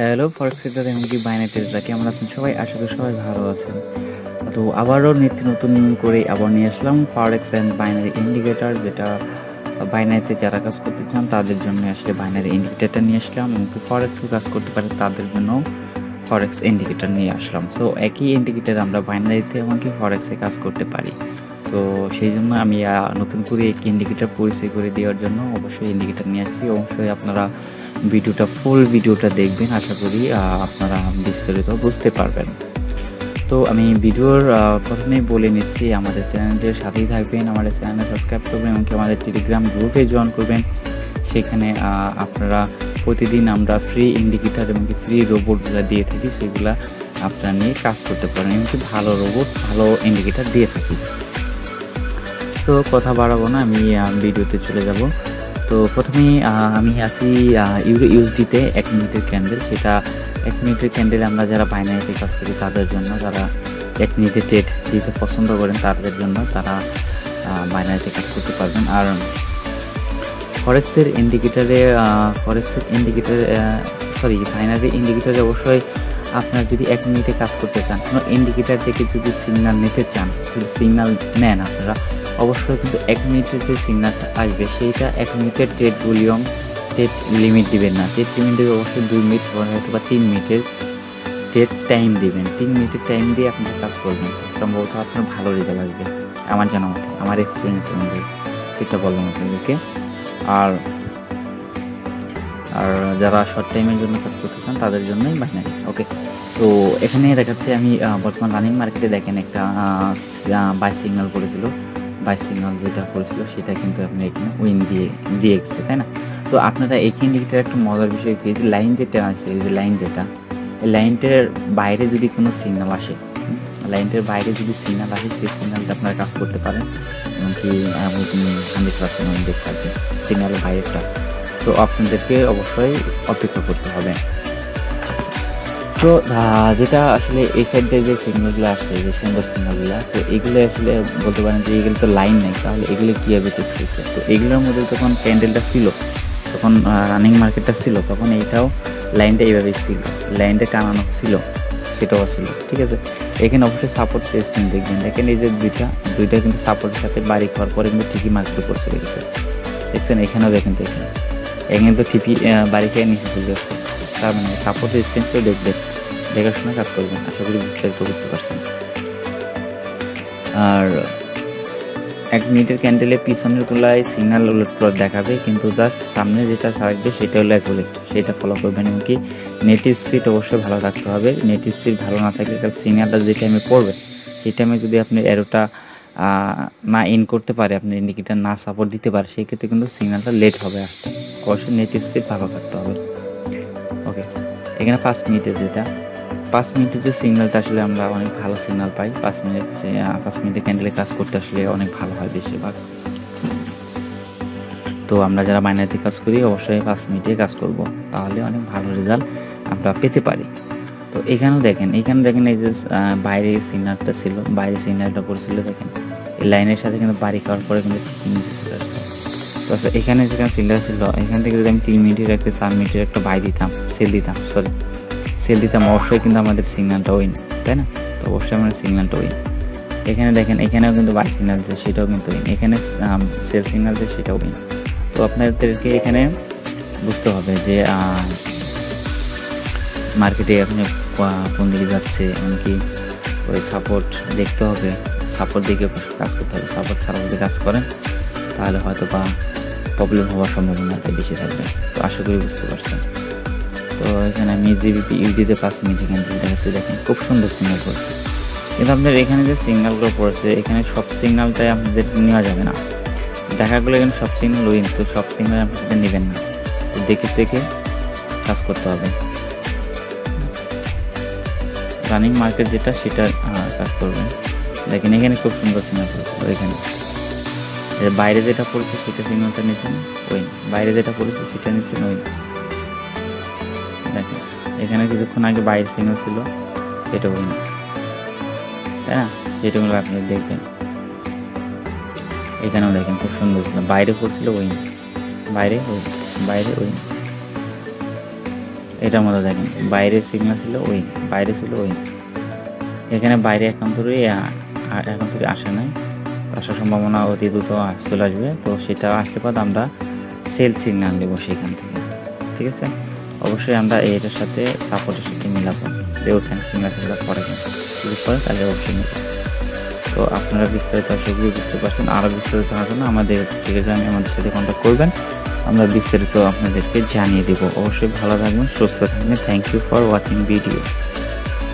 Hello ফরেক্স tedder এমনকি binary ট্রেডাররা কেমন আছেন সবাই? আশা করি সবাই ভালো আছেন। তো আবারও নিত্য নতুন করে আবার নিয়ে আসলাম ফরেক্স অ্যান্ড বাইনারি ইন্ডিকেটর, যেটা বাইনারিতে যারা কাজ করতে চান তাদের জন্য আসলে বাইনারি ইন্ডিকেটরটা নিয়ে আসলাম, এমনকি ফরেক্সও কাজ করতে পারে তাদের জন্য ফরেক্স ইন্ডিকেটর নিয়ে আসলাম। সো একই ইন্ডিকেটর আমরা বাইনারিতে এমনকি ফরেক্সে কাজ করতে পারি। তো সেই জন্য আমি নতুন করে একটি ইন্ডিকেটর পরিচয় করে দেওয়ার জন্য অবশ্যই ইন্ডিকেটর নিয়ে আসছি। অবশ্যই আপনারা ফুল ভিডিওটা দেখবেন, আশা করি আপনারা বিস্তারিত বুঝতে পারবেন। তো আমি ভিডিওর প্রথমেই বলে নিচ্ছি, আমাদের চ্যানেলের সাথেই থাকবেন, আমাদের চ্যানেল সাবস্ক্রাইব করবেন, এমনকি আমাদের টেলিগ্রাম গ্রুপে জয়েন করবেন। সেখানে আপনারা প্রতিদিন আমরা ফ্রি ইন্ডিকেটর এমনকি ফ্রি রোবটগুলো দিয়ে থাকি, সেগুলো আপনারা নিয়ে কাজ করতে পারেন, এমনকি ভালো রোবট ভালো ইন্ডিকেটর দিয়ে থাকি। তো কথা বাড়াবো না, আমি ভিডিওতে চলে যাব। তো প্রথমেই আমি আছি ইউএসডিতে 1 মিনিটের ক্যান্ডেল। সেটা 1 মিনিটের ক্যান্ডেল আমরা যারা বাইনারিতে কাজ করি তাদের জন্য, যারা 1 মিনিটের ট্রেড দিতে পছন্দ করেন তাদের জন্য, তারা বাইনারিতে কাজ করতে পারবেন। আর ফরেক্সের ইন্ডিকেটরে বাইনারি ইন্ডিকেটরে অবশ্যই আপনার যদি 1 মিনিটে কাজ করতে চান, কোনো ইন্ডিকেটর থেকে যদি সিগন্যাল নিতে চান, যদি সিগন্যাল নেন আপনারা, অবশ্যই কিন্তু 1 মিনিটের যে সিগন্যালটা আসবে সেইটা 1 মিনিটের ট্রেড ভলিউম ট্রেড লিমিট দিবেন না। ট্রেড লিমিট দেবে অবশ্যই 2 মিনিট হয়তো বা 3 মিনিটের ট্রেড টাইম দিবেন। 3 মিনিটের টাইম দিয়ে আপনারা কাজ করবেন, সম্ভবত আপনার ভালো রেজাল্ট আসবে আমার জানা মতে, আমার এক্সপিরিয়েন্স অনুযায়ী সেটা বললাম আপনাদেরকে। আর যারা শর্ট টাইমের জন্য কাজ করতে চান তাদের জন্যই বাইনারি। ওকে, তো এখানে দেখাচ্ছে আমি বর্তমান রানিং মার্কেটে দেখেন একটা বাই সিগন্যাল করেছিল, বাই সিগন্যাল যেটা করেছিল সেটা কিন্তু আপনি এখানে উইন দিয়ে গেছে, তাই না? তো আপনারা এই ইন্ডিকেটর একটা মজার বিষয় কি, যে লাইন যেটা আছে, এই যে লাইন যেটা, এই লাইনটার বাইরে যদি কোনো সিগন্যাল আসে, লাইনটার বাইরে যদি সিগন্যাল আসে, সেই সিগন্যালটা আপনারা কাজ করতে পারেন, এমনকি 100% দেখতে থাকবে সিগন্যালের বাইরেটা। তো আপনাদেরকে অবশ্যই অপেক্ষা করতে হবে। তো যেটা আসলে এই সাইডে যে সিগন্যালগুলো আসছে, যে সুন্দর সিগন্যালগুলো, তো এগুলো আসলে বলতে পারেন যে এগুলো তো লাইন নেই, তাহলে এগুলো কীভাবে ঠিক হয়েছে? তো এগুলোর মধ্যে যখন ক্যান্ডেলটা ছিল, তখন রানিং মার্কেটটা ছিল, তখন এইটাও লাইনটা এইভাবেই ছিল, লাইনটা টানানো ছিল, সেটাও ছিল, ঠিক আছে। এখানে অবশ্যই সাপোর্ট টেস্টিং দেখবেন, দেখেন এই যে দুইটা কিন্তু সাপোর্টের সাথে বাড়ি খাওয়ার পরে কিন্তু ঠিকই মার্কেট উপর চলে গেছে, দেখছেন? এখানেও দেখেন, তো এখানে তো ঠিকই বাড়ি খেয়ে নিচে চলে যাচ্ছে। তার মানে সাপোর্ট রেজিস্ট্যান্সও দেখার সময় কাজ করবেন, আশা করি বিস্তারিত বুঝতে পারছেন। আর 1 মিনিটের ক্যান্ডেলে পিছনের গুলায় সিগন্যাল উলট প্লট দেখাবে, কিন্তু জাস্ট সামনে যেটা থাকবে সেটা হলো অ্যাকুরেট, সেটা ফলো করবেন। এমনকি নেট স্পিড অবশ্যই ভালো রাখতে হবে। নেট স্পিড ভালো না থাকলে তাহলে সিগন্যালটা যে টাইমে পড়বে সেই টাইমে যদি আপনি অ্যারোটা না ইন করতে পারে, আপনি ইন্ডিকেটার না সাপোর্ট দিতে পারে, সেই ক্ষেত্রে কিন্তু সিগন্যালটা লেট হবে আসতে। অবশ্যই নেট স্পিড ভালো থাকতে হবে। ওকে, এখানে 5 মিনিটের যেটা, 5 মিনিটের যে সিগন্যালটা আসলে আমরা অনেক ভালো সিগন্যাল পাই। 5 মিনিটে ক্যান্ডেলে কাজ করতে আসলে অনেক ভালো হয় বেশিরভাগ। তো আমরা যারা বাইনারিতে কাজ করি অবশ্যই 5 মিনিটে কাজ করব, তাহলে অনেক ভালো রেজাল্ট আমরা পেতে পারি। তো এখানে দেখেন এই যে বাইরে সিগন্যালটা ছিল, বাইরে সিগন্যালটা পড়েছিল, দেখেন এই লাইনের সাথে কিন্তু বাড়ি খাওয়ার পরে কিন্তু ঠিক নিচে চলে আসছে। তো এখানে যেখানে সিগন্যাল ছিল, এখান থেকে যদি আমি 3 মিনিটের একটা 4 মিনিটের একটা সেল দিতাম, অবশ্যই কিন্তু আমাদের সিগন্যালটা উইন, তাই না? তো অবশ্যই আমাদের সিগন্যালটা উইন। এখানে দেখেন, এখানেও কিন্তু বাই সিগন্যাল আছে, সেটাও কিন্তু উইন। এখানে সেল সিগন্যাল আছে, সেটাও উইন। তো আপনাদেরকে এখানে বুঝতে হবে যে মার্কেটে এখন কোন দিকে যাচ্ছে, এমনকি ওই সাপোর্ট দেখতে হবে, সাপোর্ট দেখে কাজ করতে হবে। সাপোর্ট ছাড়া যদি কাজ করেন তাহলে হয়তো বা প্রবলেম হওয়ার সম্ভাবনাটা বেশি থাকবে। তো আশা করি বুঝতে পারছেন। তো এখানে আমি জিবিপি ইউডিতে 5 মিনিট এখানে দেখাচ্ছি, দেখেন খুব সুন্দর সিগন্যাল পড়ছে। কিন্তু আপনার এখানে যে সিগন্যালগুলো পড়েছে, এখানে সব সিগন্যালটাই আপনাদের নেওয়া যাবে না। দেখাগুলো এখানে সব সিগন্যাল উইন, তো সব সিগন্যাল আপনাদের নেবেন না, তো দেখে কাজ করতে হবে। রানিং মার্কেট যেটা সেটা কাজ করবেন। দেখেন এখানে খুব সুন্দর সিগন্যাল পড়েছিল, এখানে বাইরে যেটা পড়েছে সেটা সিগন্যালটা নিয়েছেন উইন, বাইরে যেটা পড়েছে সেটা নিয়েছেন উইন। দেখেন এখানে কিছুক্ষণ আগে বাইরের সিগন্যাল ছিল, এটা উইন, তাই না? সেটা মিলে আপনি দেখবেন। এখানেও দেখেন খুব সুন্দর ছিল, বাইরে পড়ছিল উইন, বাইরে উইন। এটার মধ্যে দেখেন বাইরের সিগন্যাল ছিল ওই, বাইরে ছিল ওই, এখানে বাইরে এখন থেকে আসে নাই, আসার সম্ভাবনা অতি দ্রুত চলে আসবে। তো সেটা আসলে পর আমরা সেল সিগন্যাল নেব সেখান থেকে, ঠিক আছে। অবশ্যই আমরা এটার সাথে সাপোর্টের সাথে মিলাবো যে ওখানে সিগন্যাল সেগুলো পরে ক্লিক করেন তাহলে অবশ্যই নেব। তো আপনারা বিস্তারিত সেগুলো বুঝতে পারছেন। আরও বিস্তারিত জানার জন্য আমাদের টেলিগ্রামে আমাদের সাথে কন্ট্যাক্ট করবেন, আমরা বিস্তারিত আপনাদেরকে জানিয়ে দেবো। অবশ্যই ভালো থাকবেন, সুস্থ থাকবেন। Thank you for watching video.